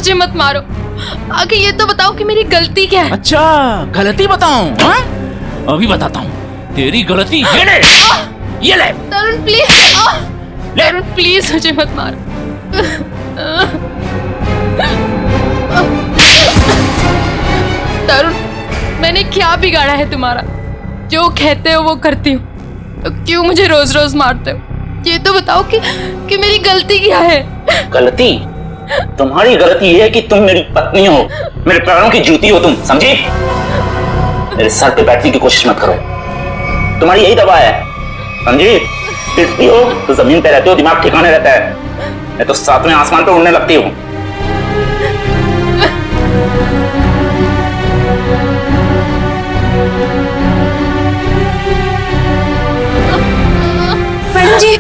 मुझे मत मारो। आगे ये तो बताओ कि मेरी गलती क्या है। अच्छा, गलती बताऊं? हाँ, अभी बताता हूँ। तेरी गलती ये ले, ये ले। तरुण प्लीज, तरुण प्लीज मुझे मत मारो। तरुण, मैंने क्या बिगाड़ा है तुम्हारा? जो कहते हो वो करती हूँ, तो क्यों मुझे रोज रोज मारते हो? ये तो बताओ कि मेरी गलती क्या है? गलती? तुम्हारी गलती ये है कि तुम मेरी पत्नी हो, मेरे पैरों की जूती हो तुम, समझी? मेरे सर पे बैठने की कोशिश मत करो, तुम्हारी यही दवा है, समझी? पिटती हो तो जमीन पे रहते हो, दिमाग ठिकाने रहता है, मैं तो सातवें आसमान पे उड़ने लगती हूँ। मैडम जी,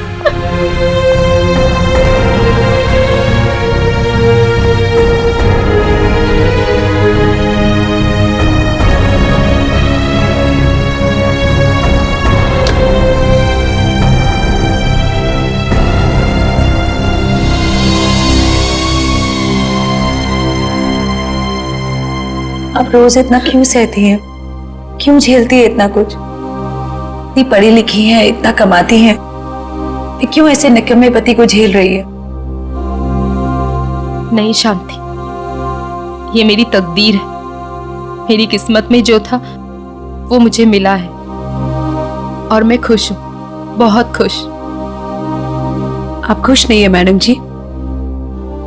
अब रोज इतना क्यों सहती है? क्यों झेलती है इतना कुछ? इतनी पढ़ी लिखी है, इतना कमाती है, फिर क्यों ऐसे निकम्मे पति को झेल रही है? नहीं शांति, ये मेरी तकदीर है। मेरी किस्मत में जो था वो मुझे मिला है और मैं खुश हूँ, बहुत खुश। आप खुश नहीं है मैडम जी,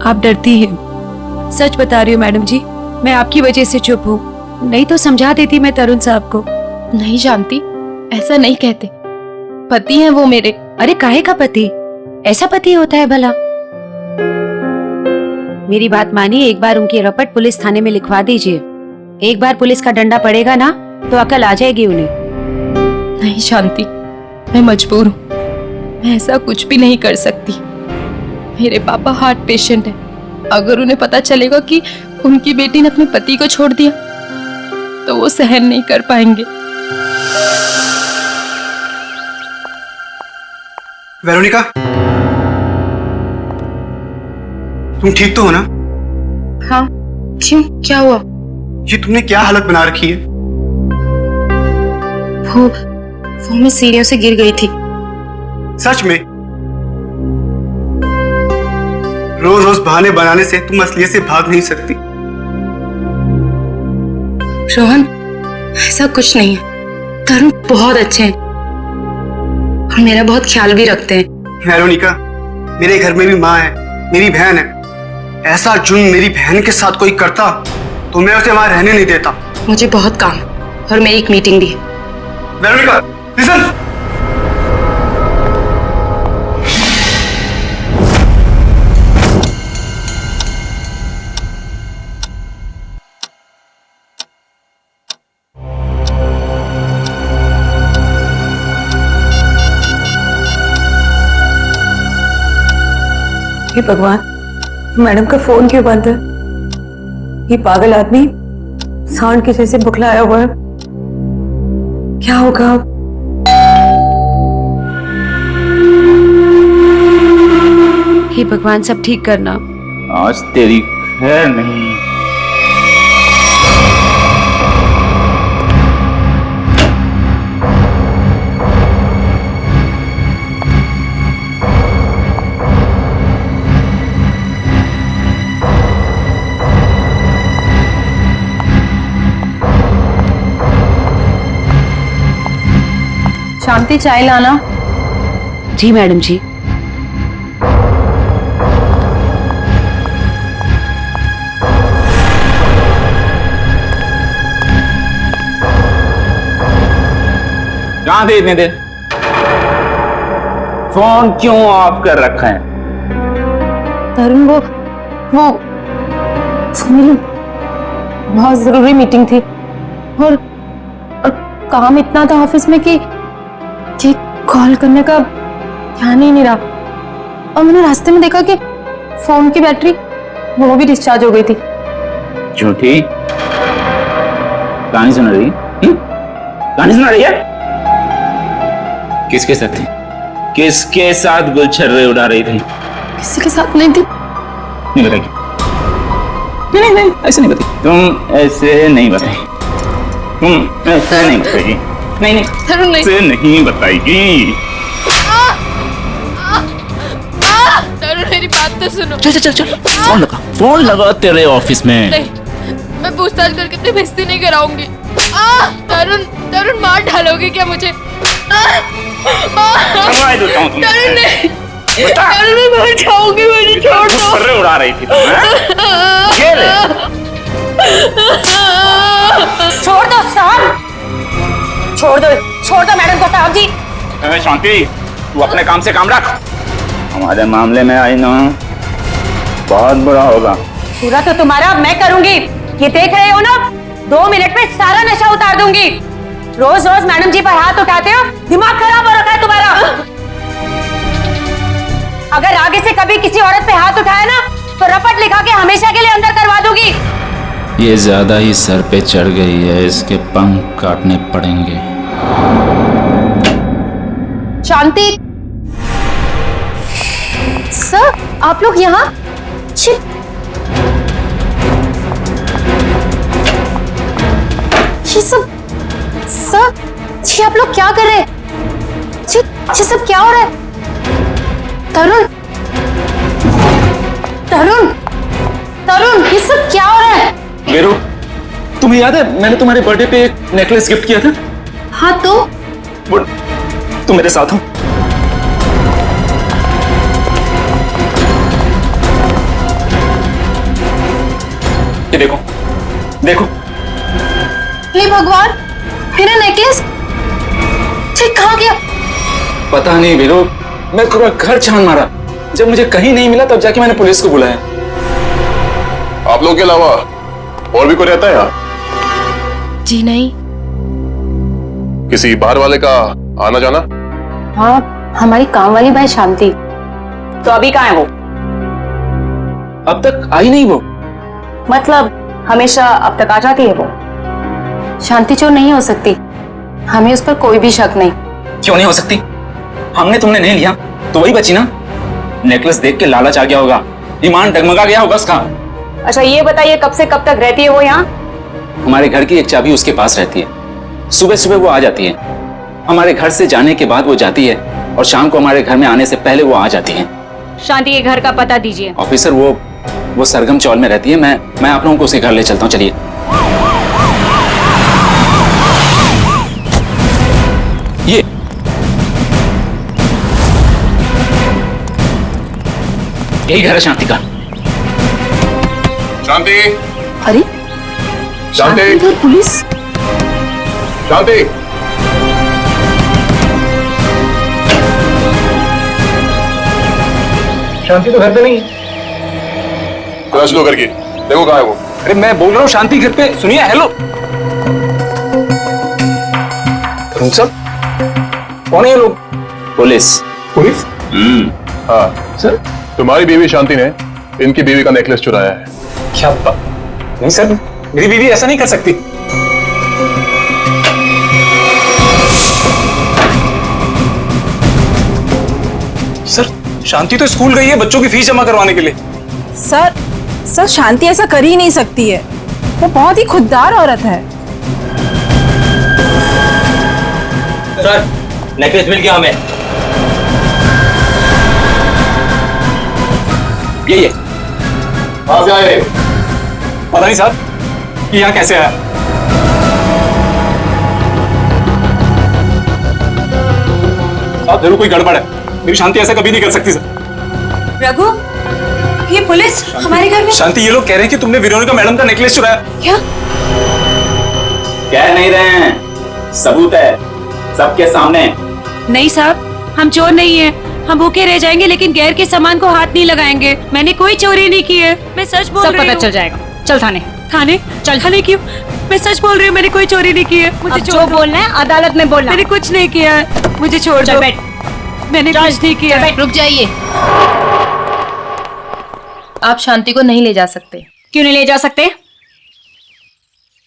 आप डरती हैं। सच बता रही हूँ मैडम जी, मैं आपकी वजह से चुप हूँ, नहीं तो समझा देती मैं तरुण साहब को। नहीं शांति, ऐसा नहीं कहते, पति हैं वो मेरे। अरे काहे का पति? ऐसा पति होता है भला? मेरी बात मानिए, एक बार उनकी रपट पुलिस थाने में लिखवा दीजिए। एक बार पुलिस का डंडा पड़ेगा ना तो अकल आ जाएगी उन्हें। नहीं शांति, मैं मजबूर हूँ, मैं ऐसा कुछ भी नहीं कर सकती। मेरे पापा हार्ट पेशेंट है, अगर उन्हें पता चलेगा कि उनकी बेटी ने अपने पति को छोड़ दिया तो वो सहन नहीं कर पाएंगे। वेरोनिका, तुम ठीक तो हो ना? हाँ, क्यों, क्या हुआ? ये तुमने क्या हालत बना रखी है? वो मैं सीढ़ियों से गिर गई थी। सच में? रोज रोज बहाने बनाने से तुम असलियत से भाग नहीं सकती। रोहन, ऐसा कुछ नहीं है, तरुण बहुत अच्छे हैं और मेरा बहुत ख्याल भी रखते हैं। वेरोनिका, मेरे घर में भी माँ है, मेरी बहन है। ऐसा जुल्म मेरी बहन के साथ कोई करता तो मैं उसे वहां रहने नहीं देता। मुझे बहुत काम है और मेरी एक मीटिंग भी है। Veronica, listen. हे भगवान, मैडम का फोन क्यों बंद है? ये पागल आदमी सांड के जैसे बुखलाया हुआ है, क्या होगा अब? हे भगवान, सब ठीक करना। आज तेरी खैर नहीं। शांति, चाय लाना। जी मैडम जी। कहाँ थे इतने देर? फोन क्यों ऑफ कर रखा है? तरुण, वो मेरी बहुत जरूरी मीटिंग थी और काम इतना था ऑफिस में कि कॉल करने का ध्यान ही नहीं रहा। और मैंने रास्ते में देखा कि फोन की बैटरी वो भी डिस्चार्ज हो गई थी। झूठी कहानी सुना रही? कहानी सुना रही है? किसके साथ थी? किसके साथ गुलछर्रे उड़ा रही थी? किसी के साथ नहीं थी। नहीं बताएगी? नहीं नहीं ऐसे नहीं बताई, तुम ऐसे नहीं बताई, तुम ऐसे नहीं बताएगी, नहीं नहीं तरुण नहीं, ऐसे नहीं बताएगी। तरुण मेरी बात तो सुनो। चल चल चल फोन लगा तेरे ऑफिस में। नहीं, मैं पूछताछ करके अपनी बेइज्जती नहीं कराऊंगी। तरुण तरुण मार डालोगे क्या मुझे? करवाए देता हूँ तुम्हें। तरुण नहीं, बता। तरुण मैं मर जाऊंगी, मुझे छोड़ दो। फुर्रे उड़ा रही थी तुम, हैं? ये ले। छोड़ दो साहब, छोड़ दो मैडम को साहब जी। शांति, तू अपने काम से काम रख। हमारे मामले में आई ना, बहुत बुरा होगा। पूरा तो तुम्हारा अब मैं करूंगी, ये देख रहे हो ना, 2 मिनट में सारा नशा उतार दूंगी। रोज रोज मैडम जी पर हाथ उठाते हो, दिमाग खराब हो रखा है तुम्हारा। अगर आगे से कभी किसी औरत पे हाथ उठाया ना, तो रपट लिखा के हमेशा के लिए अंदर करवा दूंगी। ये ज्यादा ही सर पे चढ़ गई है, इसके पंख काटने पड़ेंगे। शांति सर, आप लोग यहाँ? ये सब सर, ये आप लोग क्या कर रहे हैं? ये सब क्या हो रहा है? तरुण तरुण तरुण, ये सब क्या हो रहा है? वीरू, तुम्हें याद है मैंने तुम्हारे बर्थडे पे एक नेकलेस गिफ्ट किया था? हाँ तो वो तुम मेरे साथ हो। ये देखो देखो। हे भगवान, मेरा नेकलेस ठीक कहाँ गया? पता नहीं वीरू, मैं पूरा घर छान मारा, जब मुझे कहीं नहीं मिला तब जाके मैंने पुलिस को बुलाया। आप लोगों के अलावा और भी कोई रहता है यहाँ? जी नहीं। किसी बाहर वाले का आना जाना? हाँ, हमारी काम वाली बाई शांति। तो अभी कहाँ है वो? अब तक आई नहीं वो। मतलब हमेशा अब तक आ जाती है वो? शांति चोर नहीं हो सकती, हमें उस पर कोई भी शक नहीं। क्यों नहीं हो सकती? हमने तुमने नहीं लिया तो वही बची ना। नेकलेस देख के लालच आ गया होगा, ईमान डगमगा गया होगा उसका। अच्छा ये बताइए, कब से कब तक रहती है वो यहाँ? हमारे घर की एक चाबी उसके पास रहती है, सुबह सुबह वो आ जाती है, हमारे घर से जाने के बाद वो जाती है, और शाम को हमारे घर में आने से पहले वो आ जाती है। शांति के घर का पता दीजिए। ऑफिसर वो सरगम चौल में रहती है, मैं आप लोगों को उसके घर ले चलता हूँ, चलिए। ये यही घर है शांति का। शांति, अरे शांति, इधर पुलिस। शांति, शांति तो घर पे नहीं। तलाश लो करके, देखो कहाँ है वो। अरे मैं बोल रहा हूँ शांति घर पे, सुनिए। हेलो तुम सब कौन है ये लोग? पुलिस। पुलिस? हाँ सर, तुम्हारी बीवी शांति ने इनकी बीवी का नेकलेस चुराया है। क्या बात? नहीं सर, मेरी बीवी ऐसा नहीं कर सकती। सर, शांति तो स्कूल गई है बच्चों की फीस जमा करवाने के लिए। सर शांति ऐसा कर ही नहीं सकती है, वो बहुत ही खुददार औरत है। सर, नेकलेस मिल गया हमें। ये कहाँ से आए? पता नहीं साहब कि यहाँ कैसे आया। साहब जरूर कोई गड़बड़ है, मेरी शांति ऐसा कभी नहीं कर सकती सर। रघु, ये पुलिस हमारे घर में? शांति, ये लोग कह रहे हैं कि तुमने वेरोनिका मैडम का नेकलेस चुराया। क्या? कह नहीं रहे हैं, सबूत है सबके सामने। नहीं साहब, हम चोर नहीं है, हम भूखे रह जाएंगे लेकिन गैर के सामान को हाथ नहीं लगाएंगे। मैंने कोई चोरी नहीं की है, मैं सच बोल रही हूँ। सब पता चल जाएगा, चल थाने। थाने? चल थाने क्यों? मैं सच बोल रही हूँ, मैंने कोई चोरी नहीं की है। मुझे जो बोलना है अदालत में बोलना। मैंने कुछ नहीं किया है, मुझे छोड़ दो। मैंने कुछ नहीं किया है। रुक जाइए, आप शांति को नहीं ले जा सकते। क्यों नहीं ले जा सकते?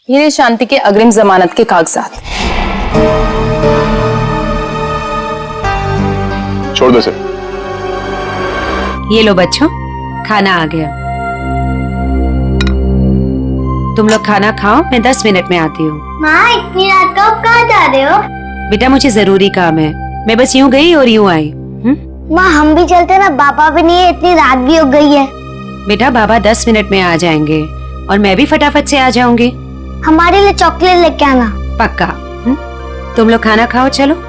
ये शांति के अग्रिम जमानत के कागजात। छोड़ दो इसे। ये लो बच्चों, खाना आ गया। तुम लोग खाना खाओ, मैं 10 मिनट में आती हूँ। माँ इतनी रात को आप कहाँ जा रहे हो? बेटा मुझे जरूरी काम है, मैं बस यूं गई और यूं आई। माँ हम भी चलते ना, पापा भी नहीं है, इतनी रात भी हो गई है। बेटा बाबा 10 मिनट में आ जाएंगे और मैं भी फटाफट से आ जाऊंगी। हमारे लिए चॉकलेट लेके आना। पक्का। तुम लोग खाना खाओ, चलो।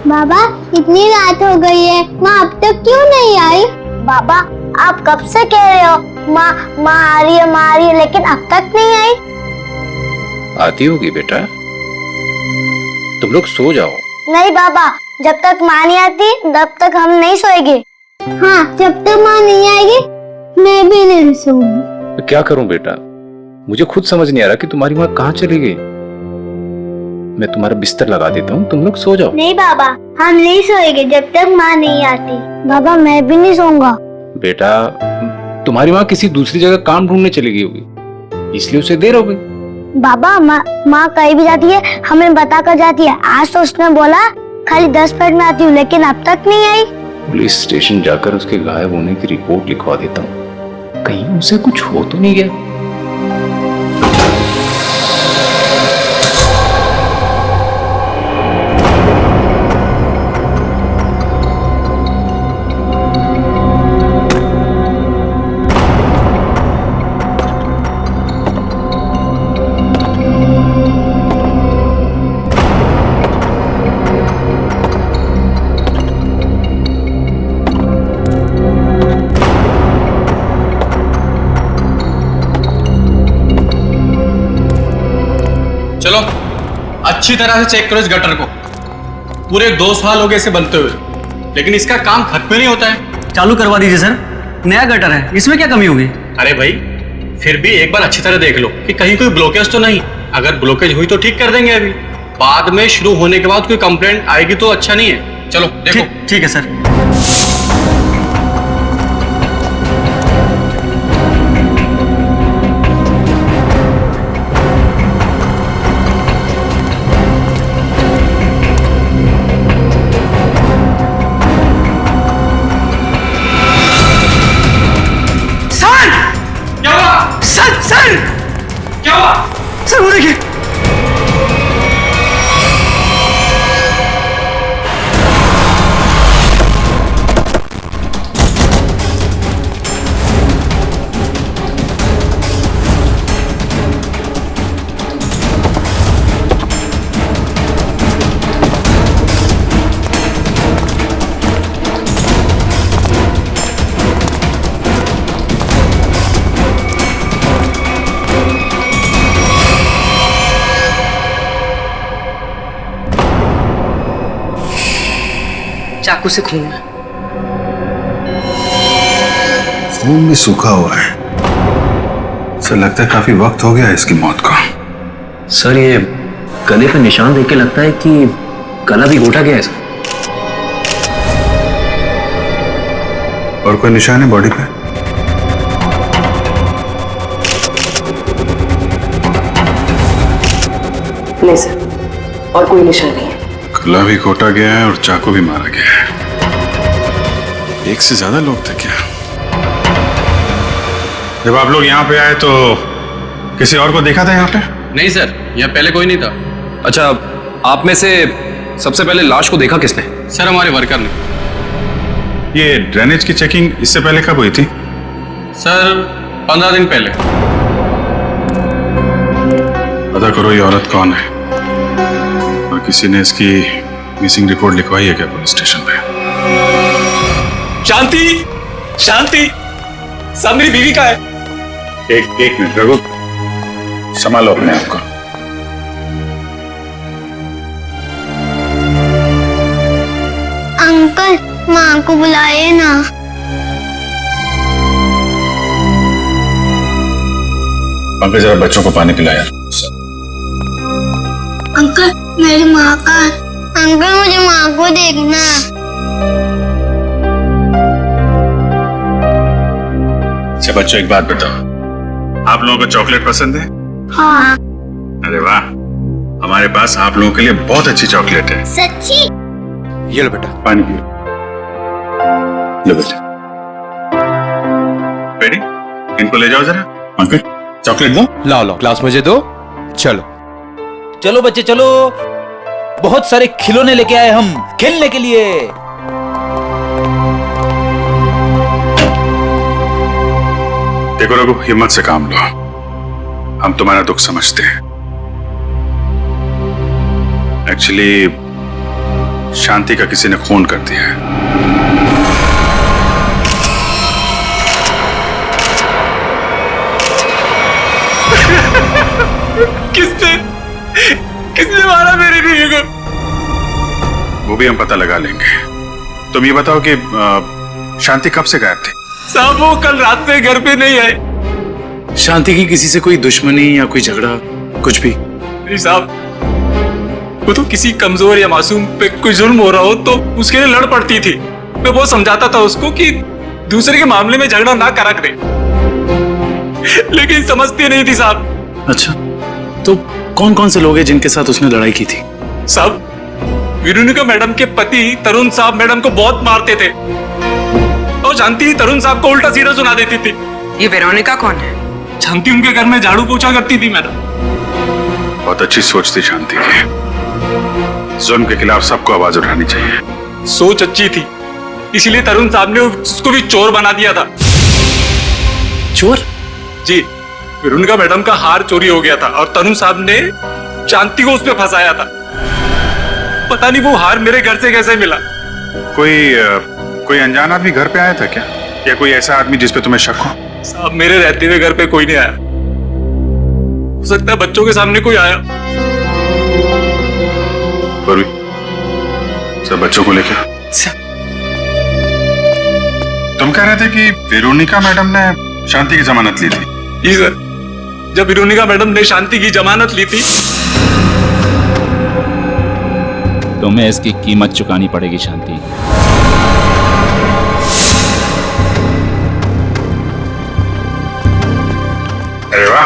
बाबा इतनी रात हो गई है, माँ अब तक क्यों नहीं आई? बाबा आप कब से कह रहे हो माँ माँ आ रही है, माँ आ रही है, लेकिन अब तक नहीं आई। आती होगी बेटा, तुम लोग सो जाओ। नहीं बाबा, जब तक माँ नहीं आती तब तक हम नहीं सोएंगे। हाँ, जब तक माँ नहीं आएगी मैं भी नहीं सोऊंगी। तो क्या करूं बेटा, मुझे खुद समझ नहीं आ रहा कि तुम्हारी माँ कहाँ चली गई। मैं तुम्हारा बिस्तर लगा देता हूँ, तुम लोग सो जाओ। नहीं बाबा, हम नहीं सोएंगे जब तक माँ नहीं आती। बाबा मैं भी नहीं सोऊंगा। बेटा तुम्हारी माँ किसी दूसरी जगह काम ढूंढने चली गई होगी, इसलिए उसे देर हो गई। बाबा माँ कहीं भी जाती है हमें बता कर जाती है। आज तो उसने बोला खाली 10 मिनट में आती हूँ, लेकिन अब तक नहीं आई। पुलिस स्टेशन जाकर उसके गायब होने की रिपोर्ट लिखवा देता हूँ, कहीं उसे कुछ हो तो नहीं गया। चलो अच्छी तरह से चेक करो इस गटर को। पूरे 2 साल हो गए इसे बनते हुए, लेकिन इसका काम खत्म नहीं होता है। चालू करवा दीजिए सर, नया गटर है, इसमें क्या कमी होगी? अरे भाई फिर भी एक बार अच्छी तरह देख लो कि कहीं कोई ब्लॉकेज तो नहीं। अगर ब्लॉकेज हुई तो ठीक कर देंगे, अभी बाद में शुरू होने के बाद कोई कंप्लेंट आएगी तो अच्छा नहीं है। चलो देखो। ठीक है सर। क्या हुआ? सर वो देखिए। चाकू से खून है। खून भी सूखा हुआ है। सर लगता है काफी वक्त हो गया है इसकी मौत को। सर ये गले पे निशान देख के लगता है कि गला भी घोटा गया है सर। और कोई निशान है बॉडी पे? नहीं सर, और कोई निशान नहीं है। गला भी घोटा गया है और चाकू भी मारा गया है। एक से ज्यादा लोग थे क्या? जब आप लोग यहाँ पे आए तो किसी और को देखा था यहाँ पे? नहीं सर, यहाँ पहले कोई नहीं था। अच्छा, आप में से सबसे पहले लाश को देखा किसने? सर हमारे वर्कर ने। ये ड्रेनेज की चेकिंग इससे पहले कब हुई थी? सर 15 दिन पहले। पता करो ये औरत कौन है, और किसी ने इसकी मिसिंग रिपोर्ट लिखवाई है क्या पुलिस स्टेशन पे? शांति, शांति, सब मेरी बीवी का है। एक मिनट रघु, संभालो अपने आप को। अंकल माँ को बुलाए ना। पंकज जरा बच्चों को पानी पिलाया। अंकल मेरी माँ का। अंकल मुझे माँ को देखना। अच्छा बच्चों, एक बात बताओ, आप लोगों को चॉकलेट पसंद है? हाँ। अरे वाह, हमारे पास आप लोगों के लिए बहुत अच्छी चॉकलेट है। सच्ची? ये लो बेटा, पानी पियो। लो बेटा, बेटी इनको ले जाओ जरा। अंकल चॉकलेट दो। लाओ लाओ, ग्लास मुझे दो। चलो चलो बच्चे चलो, बहुत सारे खिलौने लेके आए हम खेलने के लिए। देखो रघु, हिम्मत से काम लो, हम तुम्हारा दुख समझते हैं। एक्चुअली शांति का किसी ने खून कर दिया है। किसने मारा मेरी बीवी को? वो भी हम पता लगा लेंगे। तुम ये बताओ कि शांति कब से गायब थी? साहब वो कल रात से घर पे नहीं आए। शांति की किसी से कोई दुश्मनी या कोई झगड़ा कुछ भी? नहीं साहब, वो तो किसी कमजोर या मासूम पे कोई जुल्म हो रहा हो तो उसके लिए लड़ पड़ती थी। मैं बहुत समझाता था उसको कि दूसरे के मामले में झगड़ा ना करा करे, लेकिन समझती नहीं थी साहब। अच्छा, तो कौन कौन से लोग हैं जिनके साथ उसने लड़ाई की थी? साहब, वेरोनिका मैडम के पति तरुण साहब मैडम को बहुत मारते थे और शांति तरुण साहब को उल्टा सीधा सुना देती थी। ये वेरोनिका कौन है? शांति उनके घर में झाड़ू पोछा करती थी मैडम। बहुत अच्छी सोच थी शांति की। जुल्म के खिलाफ सबको आवाज उठानी चाहिए। सोच अच्छी थी, इसलिए तरुण साहब ने उसको भी चोर बना दिया था। चोर? जी, वेरोनिका मैडम का हार चोरी हो गया था और तरुण साहब ने शांति को उसमें फंसाया था। पता नहीं वो हार मेरे घर से कैसे मिला। कोई अनजान आदमी घर पे आया था क्या, या कोई ऐसा आदमी जिस पे तुम्हें शक हो? साहब, मेरे रहते हुए घर पे कोई नहीं आया। हो सकता है बच्चों के सामने कोई आया। सब बच्चों को लेकर तुम कह रहे थे कि वेरोनिका मैडम ने शांति की जमानत ली थी? जी सर, जब वेरोनिका मैडम ने शांति की जमानत ली थी। तुम्हें इसकी कीमत चुकानी पड़ेगी शांति। अरे वाह,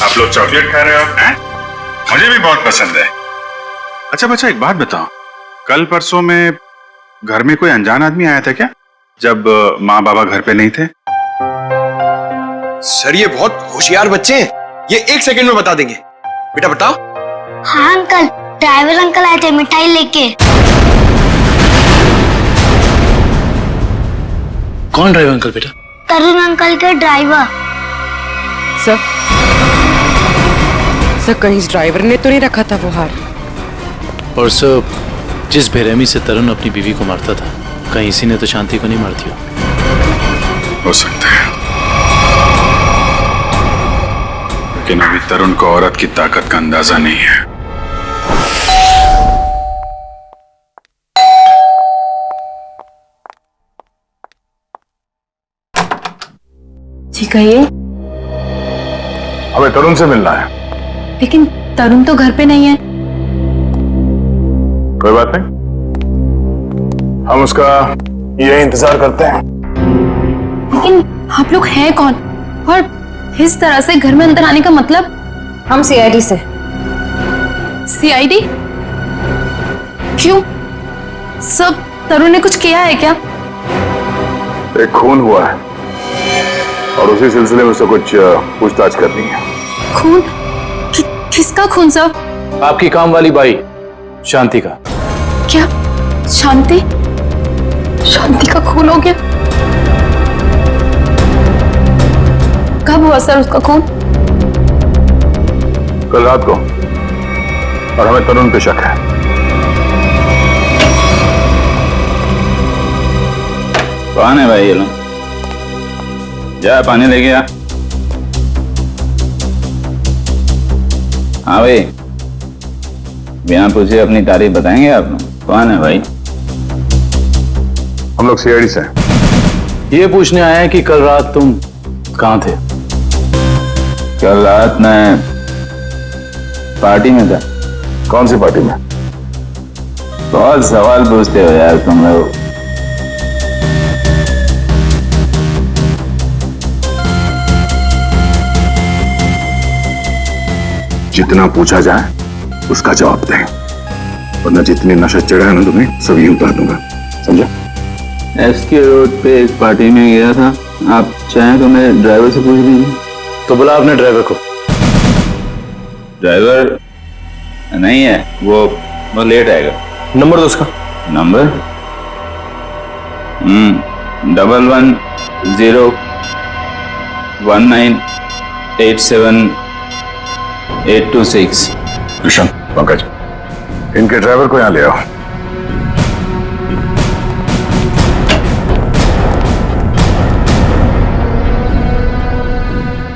आप लोग चॉकलेट खा रहे हो हैं? मुझे भी बहुत पसंद है। अच्छा बच्चा, एक बात बताओ, कल परसों में घर में कोई अनजान आदमी आया था क्या, जब माँ बाबा घर पे नहीं थे? सर, ये बहुत होशियार बच्चे हैं, ये 1 सेकंड में बता देंगे। बेटा बताओ। हाँ अंकल, ड्राइवर अंकल आए थे मिठाई लेके। कौन ड्राइवर अंकल बेटा? तरुण अंकल के ड्राइवर। सर कहीं इस ड्राइवर ने तो नहीं रखा था वो हार? और सर, जिस बेरहमी से तरुण अपनी बीवी को मारता था, कहीं इसी ने तो शांति को नहीं मारती हो सकता है, लेकिन अभी तरुण को औरत की ताकत का अंदाजा नहीं है। जी कहिए। हमें तरुण से मिलना है। लेकिन तरुण तो घर पे नहीं है। कोई बात नहीं, हम उसका यही इंतजार करते हैं। लेकिन आप लोग हैं कौन और इस तरह से घर में अंदर आने का मतलब? हम सीआईडी से। सीआईडी? क्यों? सब तरुण ने कुछ किया है क्या? एक खून हुआ है और उसी सिलसिले में उससे कुछ पूछताछ करनी है। खून? किसका खून सर? आपकी काम वाली बाई शांति का। क्या शांति? शांति का खून हो गया? कब हुआ सर उसका खून? कल रात को, और हमें तरुण पे शक है। कौन है भाई ये लोग? जा पानी लेके आ। हाँ भाई, बिना पूछे अपनी तारीफ बताएंगे आप लोग? कौन है भाई? हम लोग सीआईडी से हैं। ये पूछने आए हैं कि कल रात तुम कहाँ थे? कल रात मैं पार्टी में था। कौन सी पार्टी में? बहुत सवाल पूछते हो यार तुम लोग। जितना पूछा जाए उसका जवाब दें, वरना जितने नशा चढ़ा है ना तुम्हें सभी उतार दूंगा, समझा? एसके रोड पे एक पार्टी में गया था, आप चाहें तो मैं ड्राइवर से पूछ लीजिए। तो बुला अपने ड्राइवर को। ड्राइवर नहीं है, वो लेट आएगा। नंबर दो उसका। नंबर 1101987826। कृष्ण, पंकज, इनके ड्राइवर को यहाँ ले आओ।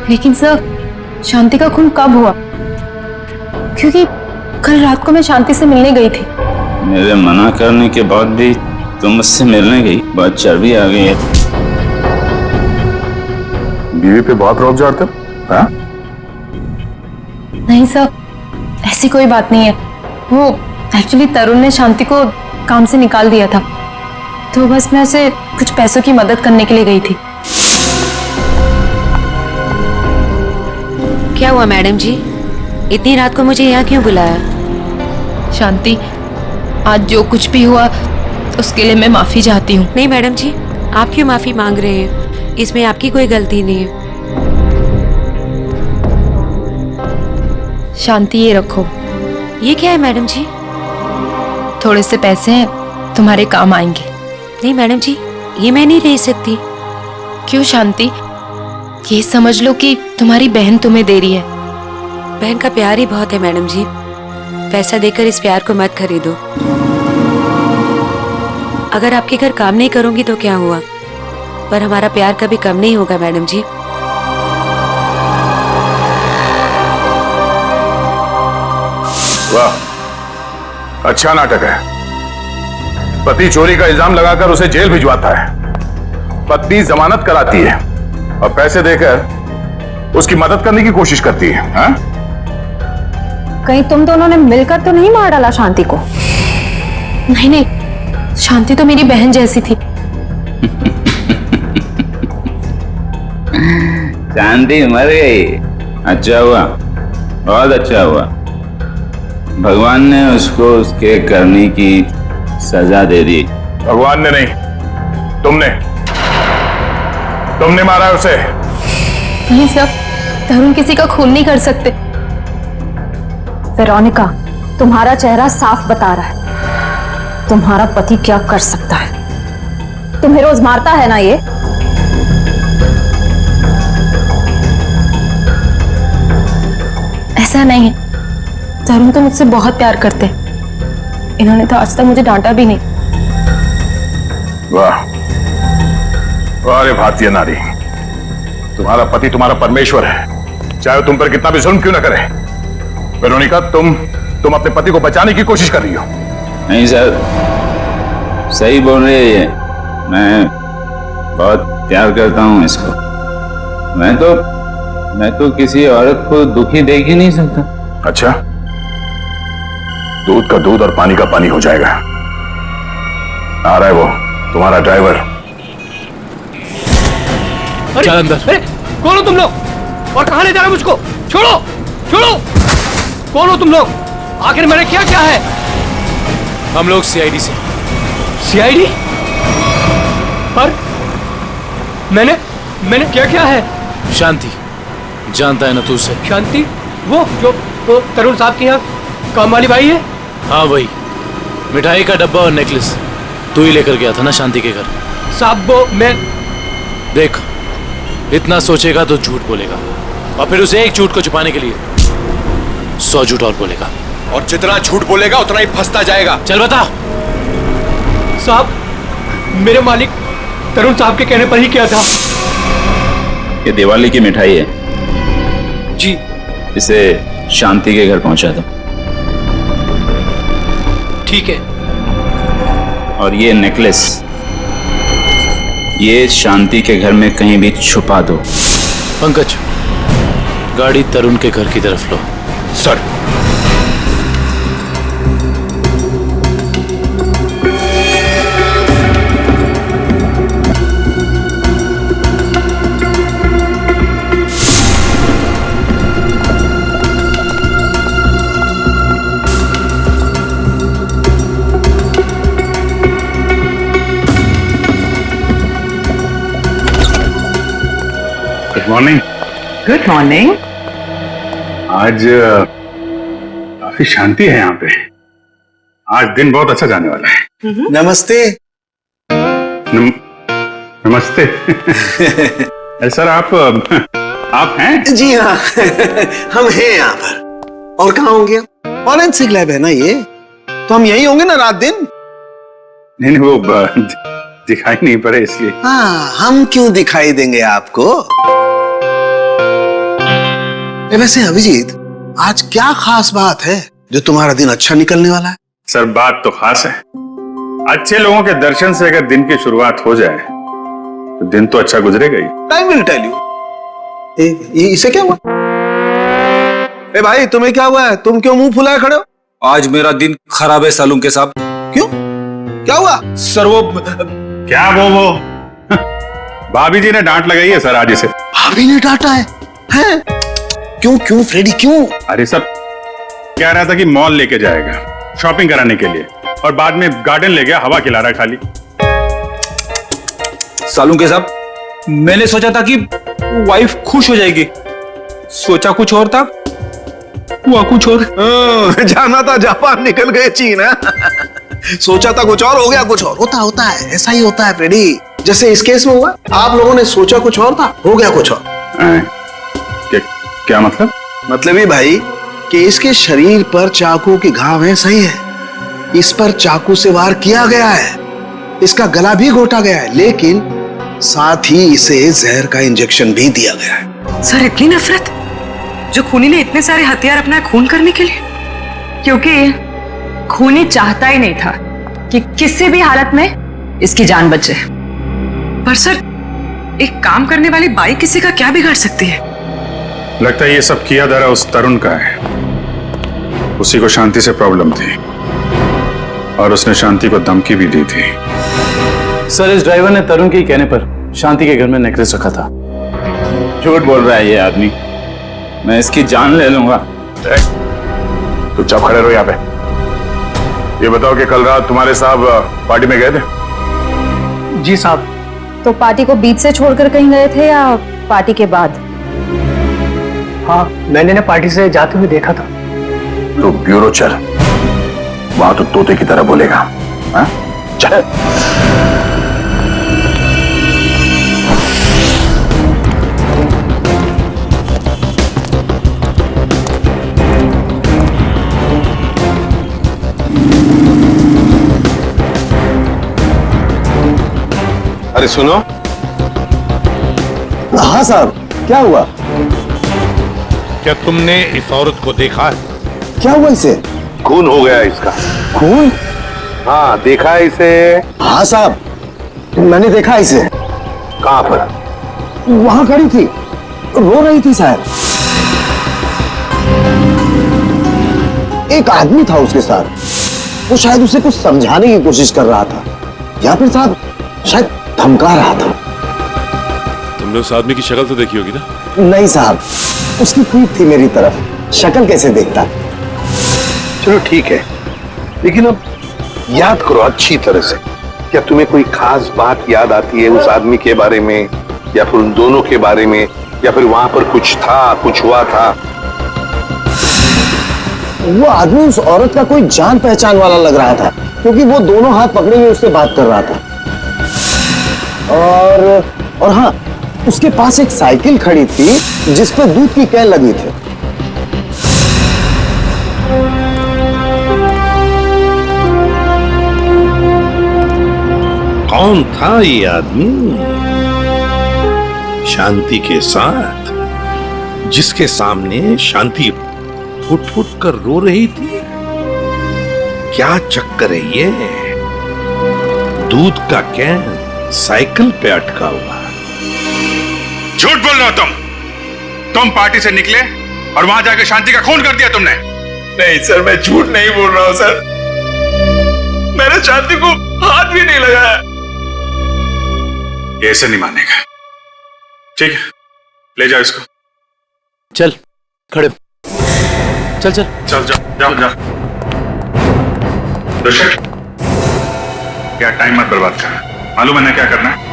लेकिन सर, शांति का खून कब हुआ? क्योंकि कल रात को मैं शांति से मिलने गई थी। मेरे मना करने के बाद भी तुम मुझसे मिलने गई, बहुत चर्बी आ गई है। बीवी पे बहुत रौब झाड़ते हो, हाँ? नहीं सर, ऐसी कोई बात नहीं है। वो एक्चुअली तरुण ने शांति को काम से निकाल दिया था, तो बस मैं उसे कुछ पैसों की मदद करने के लिए गई थी। क्या हुआ मैडम जी, इतनी रात को मुझे यहाँ क्यों बुलाया? शांति, आज जो कुछ भी हुआ उसके लिए मैं माफी चाहती हूँ। नहीं मैडम जी, आप क्यों माफी मांग रहे हैं? इसमें आपकी कोई गलती नहीं है। शांति, ये रखो। ये क्या है मैडम जी? थोड़े से पैसे हैं, तुम्हारे काम आएंगे। नहीं मैडम जी, ये मैं नहीं ले सकती। क्यों शांति? ये समझ लो कि तुम्हारी बहन तुम्हें दे रही है। बहन का प्यार ही बहुत है मैडम जी, पैसा देकर इस प्यार को मत खरीदो। अगर आपके घर काम नहीं करूंगी तो क्या हुआ, पर हमारा प्यार कभी कम नहीं होगा मैडम जी। वाह, अच्छा नाटक है। पति चोरी का इल्जाम लगाकर उसे जेल भिजवाता है, पत्नी जमानत कराती है और पैसे देकर उसकी मदद करने की कोशिश करती है। हाँ? कहीं तुम दोनों ने मिलकर तो नहीं मार डाला शांति को? नहीं नहीं, शांति तो मेरी बहन जैसी थी। शांति मर गई, अच्छा हुआ, बहुत अच्छा हुआ। भगवान ने उसको उसके करने की सजा दे दी। भगवान ने नहीं, तुमने मारा है उसे। नहीं सर, तरुण किसी का खून नहीं कर सकते। वेरोनिका, तुम्हारा चेहरा साफ बता रहा है तुम्हारा पति क्या कर सकता है। तुम्हें रोज मारता है ना ये? ऐसा नहीं है, तरुण तो मुझसे बहुत प्यार करते हैं। इन्होंने तो आज तक मुझे डांटा भी नहीं। वाह वाह रे भारतीय नारी, तुम्हारा पति तुम्हारा परमेश्वर है, चाहे वो तुम पर कितना भी जुल्म क्यों ना करे। वेरोनिका, तुम अपने पति को बचाने की कोशिश कर रही हो। नहीं सर, सही बोल रही है ये। मैं बहुत प्यार करता हूँ इसको। मैं तो किसी औरत को दुखी देख ही नहीं सकता। अच्छा, दूध का दूध और पानी का पानी हो जाएगा। आ रहा है वो तुम्हारा ड्राइवर। चल अंदर। कौन हो तुम लोग और कहां ले जा रहे हो मुझको? छोड़ो छोड़ो, कौन हो तुम लोग? आखिर मैंने क्या क्या है? हम लोग सीआईडी से। सीआईडी? पर मैंने क्या क्या है? शांति, जानता है ना तू उसे? शांति? वो जो वो तरुण साहब की यहाँ काम वाली बाई है? हाँ वही, मिठाई का डब्बा और नेकलेस तू ही लेकर गया था ना शांति के घर। साहब वो मैं देख, इतना सोचेगा तो झूठ बोलेगा, और फिर उसे एक झूठ को छुपाने के लिए 100 झूठ और बोलेगा, और जितना झूठ बोलेगा उतना ही फंसता जाएगा। चल बता। साहब, मेरे मालिक तरुण साहब के कहने पर ही किया था। ये दिवाली की मिठाई है जी, इसे शांति के घर पहुंचा दो। ठीक है। और ये नेकलेस ये शांति के घर में कहीं भी छुपा दो। पंकज, गाड़ी तरुण के घर की तरफ लो। Sir, morning. Good morning. आज काफी शांति है यहाँ पे। आज दिन बहुत अच्छा जाने वाला है। नमस्ते। नमस्ते। अरे सर आप हैं? जी हाँ। हम हैं यहाँ पर। और कहाँ होंगे? फॉरेंसिक लैब है ना ये, तो हम यहीं होंगे ना रात दिन। नहीं वो दिखाई नहीं पड़े इसलिए। हाँ, हम क्यों दिखाई देंगे आपको? वैसे अभिजीत, आज क्या खास बात है जो तुम्हारा दिन अच्छा निकलने वाला है? सर बात तो खास है। अच्छे लोगों के दर्शन से अगर दिन की शुरुआत हो जाए तो दिन तो अच्छा गुजरेगा ही। Time will tell you. इसे क्या हुआ? ए भाई, तुम्हें क्या हुआ है? तुम क्यों मुंह फुलाए खड़े हो? आज मेरा दिन खराब है सालुंके साहब। क्यों? क्या हुआ? सर वो क्या वो भाभी जी ने डांट लगाई है सर आज इसे। भाभी ने डांटा है? हैं? क्यों फ्रेडी क्यों? अरे सर कह रहा था कि मॉल लेके जाएगा शॉपिंग कराने के लिए, और बाद में गार्डन ले गया, हवा खिला रहा खाली। सालुंके साहब, मैंने सोचा था कि वाइफ खुश हो जाएगी, सोचा कुछ और था, हुआ कुछ और। जाना था जापान, निकल गए चीन। सोचा था कुछ और, हो गया कुछ और। होता है, ऐसा ही होता है फ्रेडी। जैसे इस केस में हुआ, आप लोगों ने सोचा कुछ और था, हो गया कुछ और। क्या मतलब? मतलब ये भाई कि इसके शरीर पर चाकू के घाव हैं, सही है। इस पर चाकू से वार किया गया है, इसका गला भी घोटा गया है, लेकिन साथ ही इसे जहर का इंजेक्शन भी दिया गया है। सर इतनी नफरत, जो खूनी ने इतने सारे हथियार अपना खून करने के लिए? क्योंकि खूनी चाहता ही नहीं था कि किसी भी हालत में इसकी जान बचे। पर सर, एक काम करने वाली बाई किसी का क्या बिगाड़ सकती है? लगता है ये सब किया धरा उस तरुण का है। उसी को शांति से प्रॉब्लम थी और उसने शांति को धमकी भी दी थी। सर इस ड्राइवर ने तरुण के कहने पर शांति के घर में नेकलेस रखा था। झूठ बोल रहा है ये आदमी, मैं इसकी जान ले लूंगा। चुपचाप खड़े रहो यहाँ पे। ये बताओ कि कल रात तुम्हारे साहब पार्टी में गए थे? जी साहब। तो पार्टी को बीच से छोड़कर कहीं गए थे या पार्टी के बाद? हाँ, मैंने ना पार्टी से जाते हुए देखा था। तो ब्यूरो चल, वहां तो तोते की तरह बोलेगा। हाँ? चल। अरे सुनो। हाँ साहब, क्या हुआ? क्या तुमने इस औरत को देखा है? क्या हुआ इसे? खून हो गया इसका। खून? हाँ, देखा है इसे? हाँ साहब, मैंने देखा इसे। कहाँ पर? वहां खड़ी थी, रो रही थी शायद। एक आदमी था उसके साथ, वो शायद उसे कुछ समझाने की कोशिश कर रहा था, या फिर साहब शायद धमका रहा था। तुमने उस आदमी की शक्ल तो देखी होगी ना? नहीं साहब, उसकी पीठ थी मेरी तरफ, शक्ल कैसे देखता? चलो ठीक है, लेकिन अब याद करो अच्छी तरह से। क्या तुम्हें कोई खास बात याद आती है उस आदमी के बारे में, या फिर उन दोनों के बारे में, या फिर वहां पर कुछ था, कुछ हुआ था? वो आदमी उस औरत का कोई जान पहचान वाला लग रहा था, क्योंकि वो दोनों हाथ पकड़े हुए उससे बात कर रहा था। और हाँ, उसके पास एक साइकिल खड़ी थी जिस पर दूध की कैन लगी थी। कौन था ये आदमी शांति के साथ, जिसके सामने शांति फुट फुट कर रो रही थी? क्या चक्कर है ये? दूध का कैन साइकिल पे अटका हुआ। झूठ बोल रहे हो तुम पार्टी से निकले और वहां जाकर शांति का खून कर दिया तुमने। नहीं सर, मैं झूठ नहीं बोल रहा हूं सर। मैंने शांति को हाथ भी नहीं लगाया। ये ऐसे नहीं मानेगा। ठीक है, ले जाओ इसको। चल खड़े, चल चल चल जाओ। दर्शक, क्या टाइम मत बर्बाद कर, मालूम है ना क्या करना है?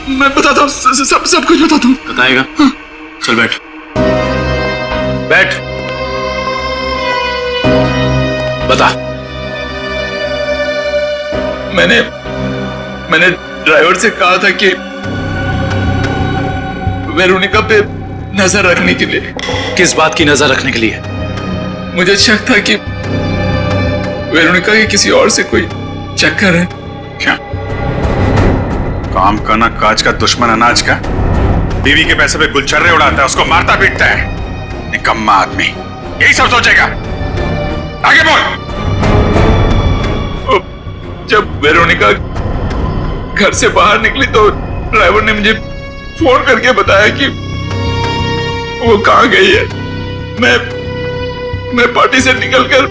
मैं बताता हूँ, सब कुछ बताता हूँ। बताएगा? चल बैठ बैठ, बता। मैंने ड्राइवर से कहा था कि वेरोनिका पे नजर रखने के लिए। किस बात की नजर रखने के लिए? मुझे शक था कि वेरोनिका के किसी और से कोई चक्कर है। क्या काम का ना काज का दुश्मन अनाज का, बीवी के पैसे पे गुलछर्रे उड़ाता है, उसको मारता पीटता है। निकम्मा आदमी यही सब सोचेगा। आगे बोल। जब वेरोनिका घर से बाहर निकली तो ड्राइवर ने मुझे फोन करके बताया कि वो कहाँ गई है। मैं पार्टी से निकलकर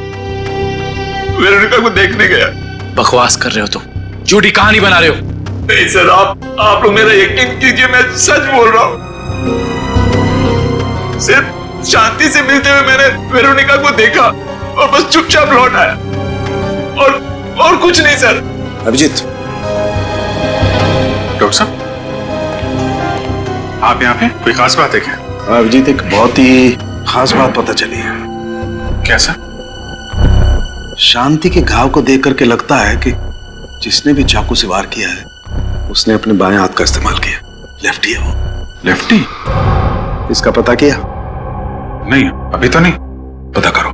वेरोनिका को देखने गया। बकवास कर रहे हो तुम, झूठी कहानी बना रहे हो। नहीं सर, आप लोग मेरा यकीन कीजिए, मैं सच बोल रहा हूँ। सिर्फ शांति से मिलते हुए मैंने वेरोनिका को देखा और बस चुपचाप लौट आया, और कुछ नहीं सर। अभिजीत, डॉक्टर साहब आप यहाँ पे, कोई खास बात है क्या? अभिजीत, एक बहुत ही खास बात पता चली है। कैसा? शांति के घाव को देख करके लगता है कि जिसने भी चाकू से वार किया है उसने अपने बाएं हाथ का इस्तेमाल किया। लेफ्टी है वो। लेफ्टी? इसका पता किया? नहीं, अभी तो नहीं। पता करो।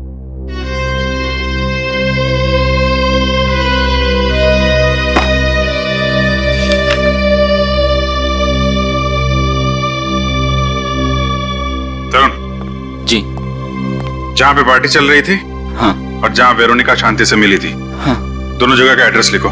तरुण जी। जहां पे पार्टी चल रही थी, हाँ, और जहां वेरोनिका शांति से मिली थी, हाँ, दोनों जगह का एड्रेस लिखो।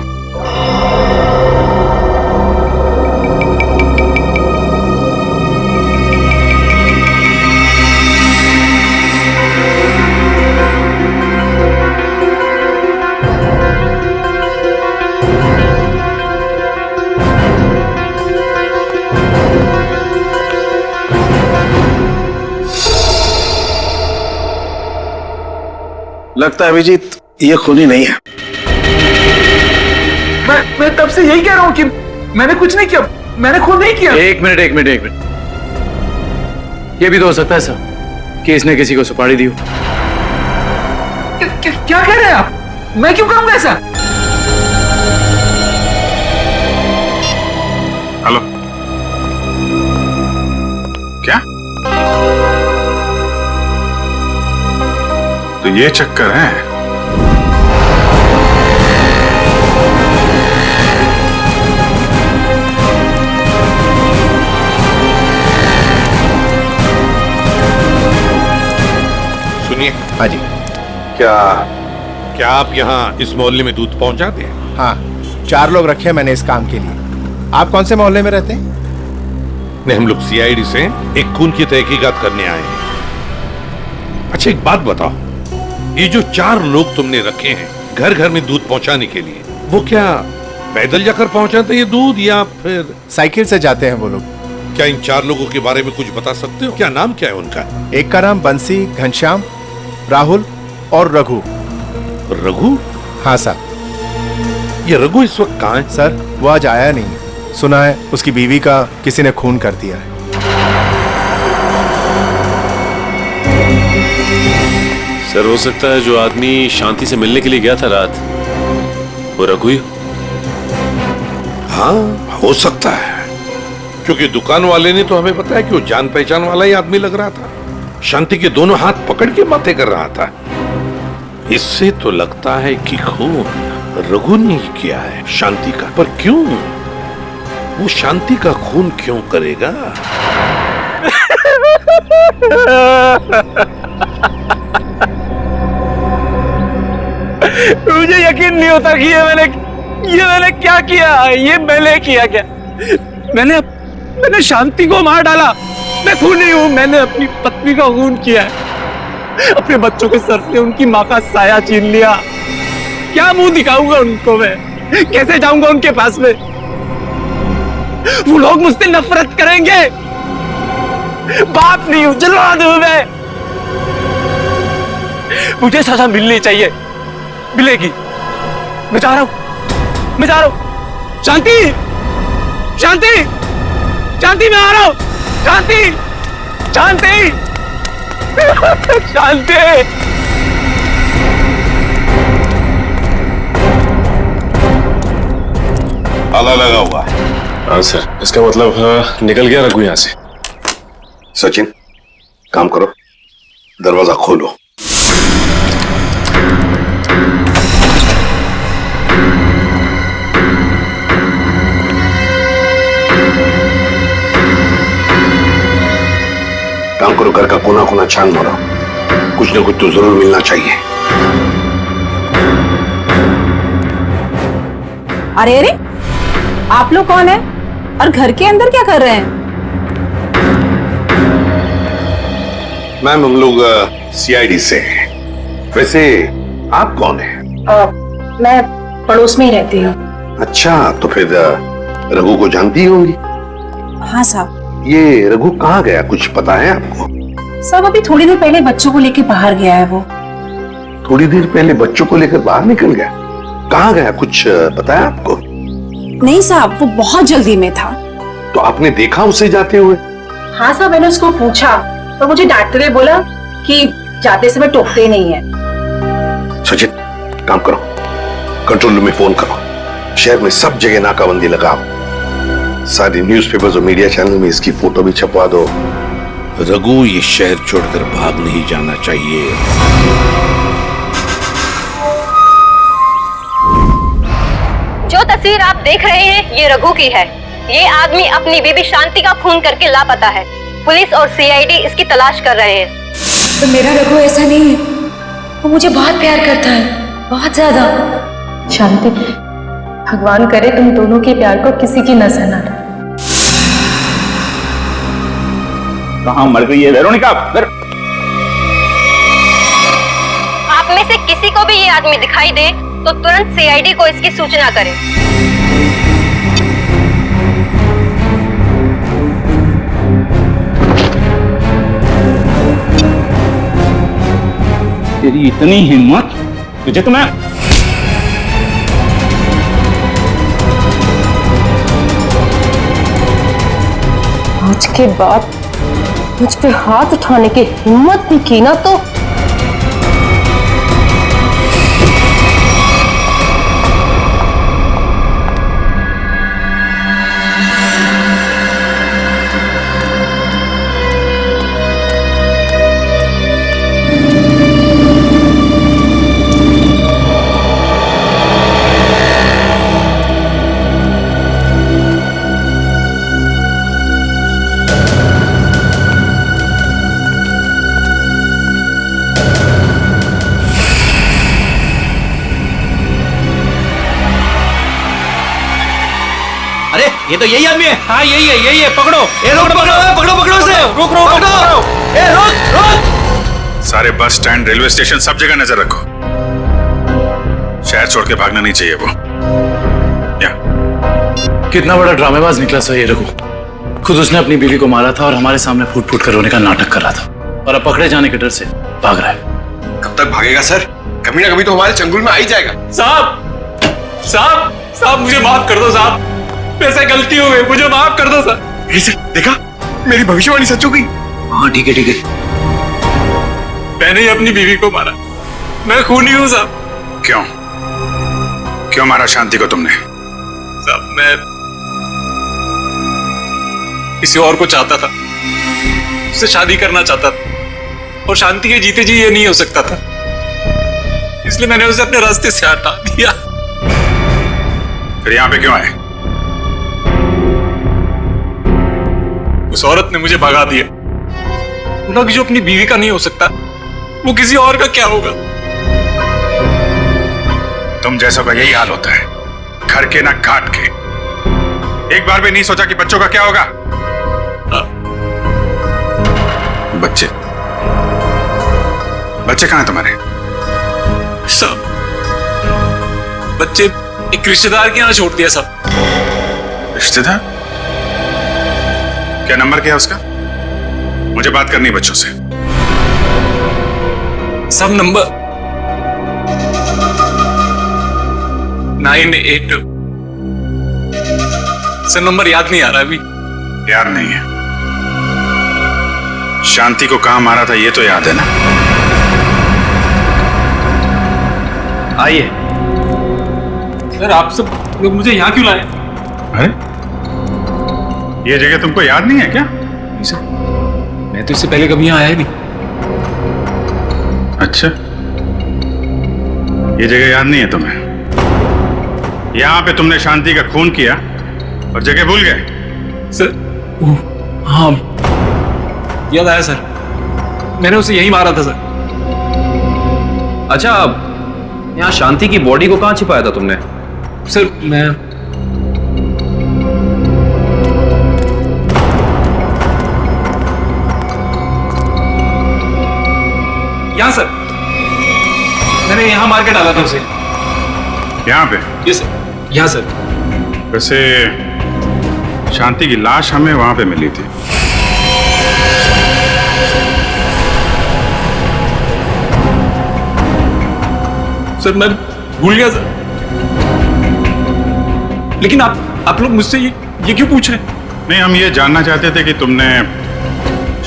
लगता है अभिजीत ये खूनी नहीं है। मैं तब से यही कह रहा हूं कि मैंने कुछ नहीं किया, मैंने खून नहीं किया। एक मिनट। ये भी तो हो सकता है सर कि इसने किसी को सुपारी दी हो। क्या कह रहे हैं आप? मैं क्यों करूंगा ऐसा? हेलो, क्या? तो ये चक्कर है। सुनिए। हाँ जी। क्या आप यहाँ इस मोहल्ले में दूध पहुंचाते हैं? हाँ, 4 लोग रखे हैं मैंने इस काम के लिए। आप कौन से मोहल्ले में रहते हैं? नहीं, हम लोग सीआईडी से एक खून की तहकीकात करने आए हैं। अच्छा एक बात बताओ, ये जो 4 लोग तुमने रखे हैं घर घर में दूध पहुंचाने के लिए, वो क्या पैदल जाकर पहुंचाते हैं ये दूध या फिर साइकिल से जाते हैं वो लोग? क्या इन 4 लोगों के बारे में कुछ बता सकते हो? क्या नाम क्या है उनका? एक का नाम बंसी, घनश्याम, राहुल और रघु। रघु? हाँ सर। ये रघु इस वक्त कहाँ है? सर वो आज आया नहीं, सुना है उसकी बीवी का किसी ने खून कर दिया है। सर हो सकता है जो आदमी शांति से मिलने के लिए गया था रात, वो रघु ही हो। हाँ हो सकता है, क्योंकि दुकान वाले ने तो हमें बताया कि वो जान पहचान वाला ही आदमी लग रहा था। शांति के दोनों हाथ पकड़ के बातें कर रहा था। इससे तो लगता है कि खून रघु ने ही किया है शांति का। पर क्यों? वो शांति का खून क्यों करेगा? मुझे यकीन नहीं होता कि ये मैंने क्या किया। ये मैंने किया क्या? मैंने शांति को मार डाला। मैं खूनी हूं। मैंने अपनी पत्नी का खून किया है। अपने बच्चों के सर से उनकी माँ का साया छीन लिया। क्या मुंह दिखाऊंगा उनको मैं? कैसे जाऊंगा उनके पास में? वो लोग मुझसे नफरत करेंगे। बाप नहीं हूं, जलवा दूं मैं। मुझे सजा मिलनी चाहिए, मिलेगी। मैं जा रहा हूं। शांति, शांति, शांति मैं आ रहा हूं। शांति शांति शांति। ताला लगा हुआ है। हाँ सर, इसका मतलब निकल गया रघु यहाँ से। सचिन, काम करो, दरवाजा खोलो। काम करो, घर का कोना कोना छान मारो, कुछ ना कुछ तो जरूर मिलना चाहिए। अरे अरे, आप लोग कौन है और घर के अंदर क्या कर रहे हैं? मैम, हम लोग सीआईडी से हैं। वैसे आप कौन हैं? मैं पड़ोस में ही रहती हूँ। अच्छा, तो फिर रघु को जानती होंगी। हाँ साहब। ये रघु कहाँ गया, कुछ पता है आपको? साहब, अभी थोड़ी देर पहले बच्चों को लेके बाहर गया है वो। थोड़ी देर पहले बच्चों को लेकर बाहर निकल गया? कहाँ गया, कुछ पता है आपको? नहीं साहब, वो बहुत जल्दी में था। तो आपने देखा उसे जाते हुए? हाँ साहब, मैंने उसको पूछा तो मुझे डांटते हुए बोला कि जाते समय टोकते नहीं है। सचिन, काम करो, कंट्रोल रूम में फोन करो, शहर में सब जगह नाकाबंदी लगाओ, सारी न्यूज़पेपर्स और मीडिया चैनल में इसकी फोटो भी छपवा दो। रघु ये शहर छोड़कर भाग नहीं जाना चाहिए। जो तस्वीर आप देख रहे हैं ये रघु की है। ये आदमी अपनी बीबी शांति का खून करके लापता है। पुलिस और सीआईडी इसकी तलाश कर रहे हैं। तो मेरा रघु ऐसा नहीं है, वो मुझे बहुत प्यार करता है, बहुत ज्यादा। शांति, भगवान करे तुम दोनों के प्यार को किसी की नजर ना लगे। कहाँ मर गई है वेरोनिका? आप में से किसी को भी ये आदमी दिखाई दे तो तुरंत सीआईडी को इसकी सूचना करें। तेरी इतनी हिम्मत, तुझे तो मैं आज के बाद मुझ पे हाथ उठाने की हिम्मत भी की ना तो ये तो यही आदमी है। हाँ यही है, पकड़ो। ए रोक, पकड़ो उसे। रुक पकड़ो। ए रुक। सारे बस स्टैंड, रेलवे स्टेशन, सब जगह नजर रखो। शहर छोड़ के भागना नहीं चाहिए वो। क्या कितना बड़ा ड्रामेबाज निकला सा ये रघु। खुद उसने अपनी बीवी को मारा था और हमारे सामने फूट फूट कर रोने का नाटक कर रहा था, और अब पकड़े जाने के डर से भाग रहा है। कब तक भागेगा सर? कभी ना कभी तो हमारे चंगुल में आ ही जाएगा। साहब मुझे माफ कर दो साहब, ऐसे गलती हो गई, मुझे माफ कर दो सर। देखा, मेरी भविष्यवाणी सच हो गई। हाँ ठीक है। मैंने ही अपनी बीवी को मारा, मैं खूनी हूँ साहब। क्यों मारा शांति को तुमने? साहब मैं किसी और को चाहता था, उससे शादी करना चाहता था, और शांति के जीते जी ये नहीं हो सकता था, इसलिए मैंने उसे अपने रास्ते से हटा दिया। फिर यहाँ पे क्यों आए? उस औरत ने मुझे भगा दिया। बोला कि जो अपनी बीवी का नहीं हो सकता वो किसी और का क्या होगा। तुम जैसों का यही हाल होता है, घर के ना घाट के। एक बार भी नहीं सोचा कि बच्चों का क्या होगा? बच्चे कहां हैं तुम्हारे? सब बच्चे एक रिश्तेदार के यहां छोड़ दिया सब। रिश्तेदार? क्या नंबर क्या है उसका? मुझे बात करनी है बच्चों से। सब नंबर 982 सर, नंबर याद नहीं आ रहा अभी। याद नहीं है। शांति को कहां मारा था ये तो याद है ना? आइए। सर आप सब लोग मुझे यहाँ क्यों लाए? अरे ये जगह तुमको याद नहीं है क्या? नहीं सर, मैं तो इससे पहले कभी यहाँ आया ही नहीं। अच्छा, ये जगह याद नहीं है तुम्हें? यहाँ पे तुमने शांति का खून किया और जगह भूल गए? सर हाँ याद आया सर, मैंने उसे यही मारा था सर। अच्छा, यहाँ शांति की बॉडी को कहाँ छिपाया था तुमने? सर मैं यहाँ सर, मैंने यहाँ मार के डाला था उसे। यहाँ पे? ये सर, यहाँ सर। वैसे शांति की लाश हमें वहां पे मिली थी। सर मैं भूल गया सर, लेकिन आप लोग मुझसे ये क्यों पूछ रहे हैं? नहीं, हम ये जानना चाहते थे कि तुमने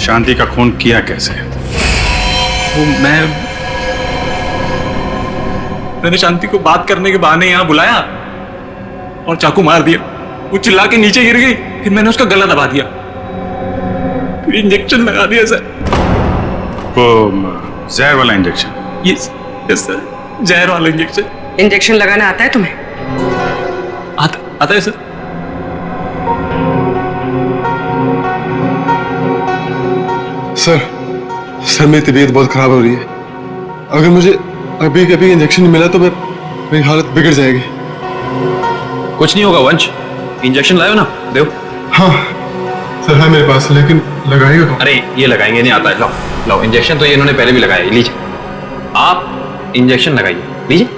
शांति का खून किया कैसे? वो मैंने शांति को बात करने के बहाने यहाँ बुलाया और चाकू मार दिया। वो चिल्ला के नीचे गिर गई, फिर मैंने उसका गला दबा दिया, फिर इंजेक्शन लगा दिया सर। वो जहर वाला इंजेक्शन? यस सर, जहर वाला इंजेक्शन। इंजेक्शन लगाना आता है तुम्हें? आता है सर। सर मेरी तबीयत बहुत खराब हो रही है। अगर मुझे अभी कभी इंजेक्शन नहीं मिला तो मेरी हालत बिगड़ जाएगी। कुछ नहीं होगा वंश, इंजेक्शन लाओ ना, दो। हाँ सर है मेरे पास, लेकिन लगाएगा कौन? अरे ये लगाएंगे नहीं आता है, लाओ लाओ। इंजेक्शन तो ये इन्होंने पहले भी लगाया, लीजिए आप इंजेक्शन लगाइए, लीजिए।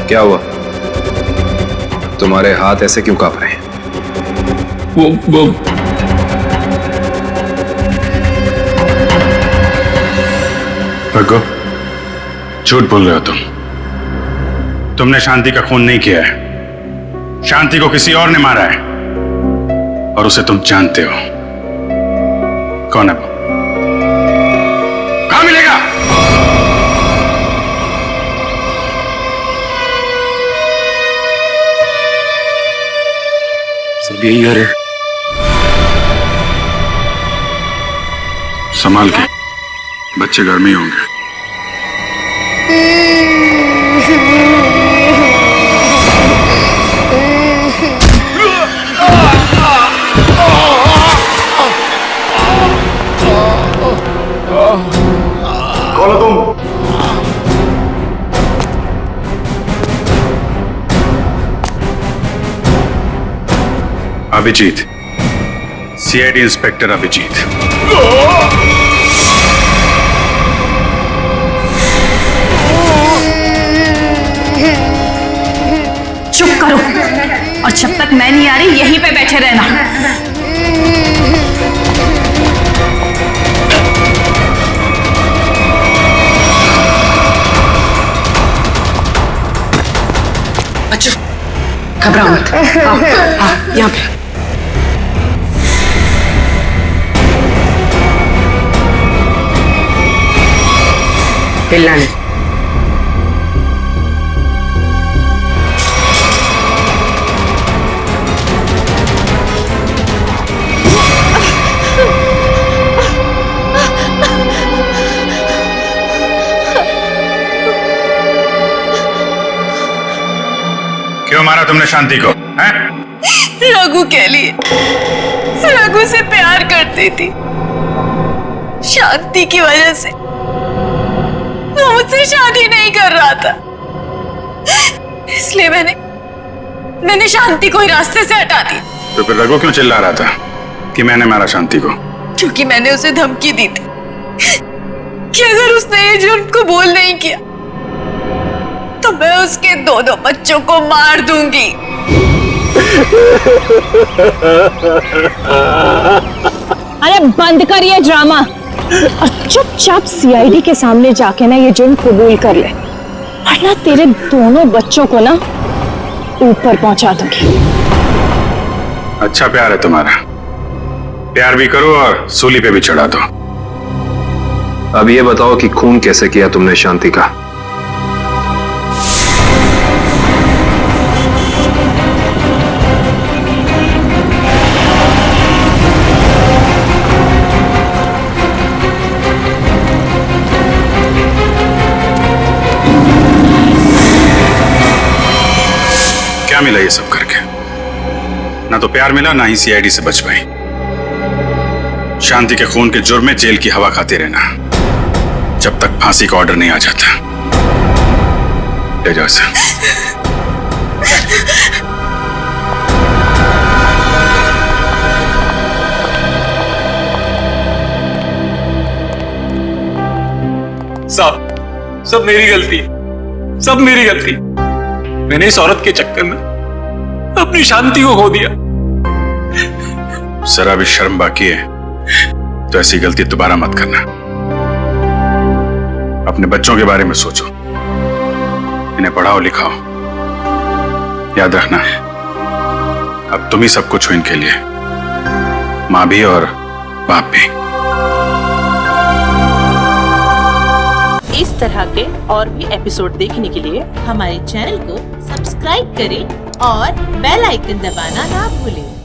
क्या हुआ, तुम्हारे हाथ ऐसे क्यों कांप रहे हैं? वो भगो, झूठ बोल रहे हो तुमने शांति का खून नहीं किया है। शांति को किसी और ने मारा है और उसे तुम जानते हो। कौन है वो? कहां मिलेगा? सब यही घर है। संभाल के, बच्चे घर में ही होंगे। कौन हो तुम? Abhijeet, CID inspector Abhijeet. चुप करो, और जब तक मैं नहीं आ रही यहीं पे बैठे रहना। अच्छा घबराओ मत, आओ यहाँ पे। हिलना नहीं। क्यों मारा तुमने शांति को? हैं? रघु के लिए, रघु से प्यार करती थी, शांति की वजह से वो मुझसे शादी नहीं कर रहा था, इसलिए मैंने शांति को ही रास्ते से हटा दी। तो फिर रघु क्यों चिल्ला रहा था कि मैंने मारा शांति को? क्योंकि मैंने उसे धमकी दी थी कि अगर उसने ये जुर्म को बोल नहीं किया तो मैं उसके दोनों बच्चों को मार दूंगी। अरे बंद कर ये ड्रामा और चुपचाप सीआईडी के सामने जाके ना ये जुर्म कबूल कर ले, वरना तेरे दोनों बच्चों को ना ऊपर पहुंचा दूंगी। अच्छा प्यार है तुम्हारा, प्यार भी करो और सूली पे भी चढ़ा दो। अब ये बताओ कि खून कैसे किया तुमने शांति का? क्या मिला ये सब करके? ना तो प्यार मिला, ना ही सीआईडी से बच पाई। शांति के खून के जुर्म में जेल की हवा खाते रहना जब तक फांसी का ऑर्डर नहीं आ जाता। ले जाओ इसे। सब मेरी गलती, सब मेरी गलती। मैंने इस औरत के चक्कर में अपनी शांति को खो दिया। जरा भी शर्म बाकी है तो ऐसी गलती दोबारा मत करना। अपने बच्चों के बारे में सोचो, इन्हें पढ़ाओ लिखाओ। याद रखना, अब तुम ही सब कुछ हो इनके लिए, मां भी और बाप भी। इस तरह के और भी एपिसोड देखने के लिए हमारे चैनल को सब्सक्राइब करें और बेल आइकन दबाना ना भूलें।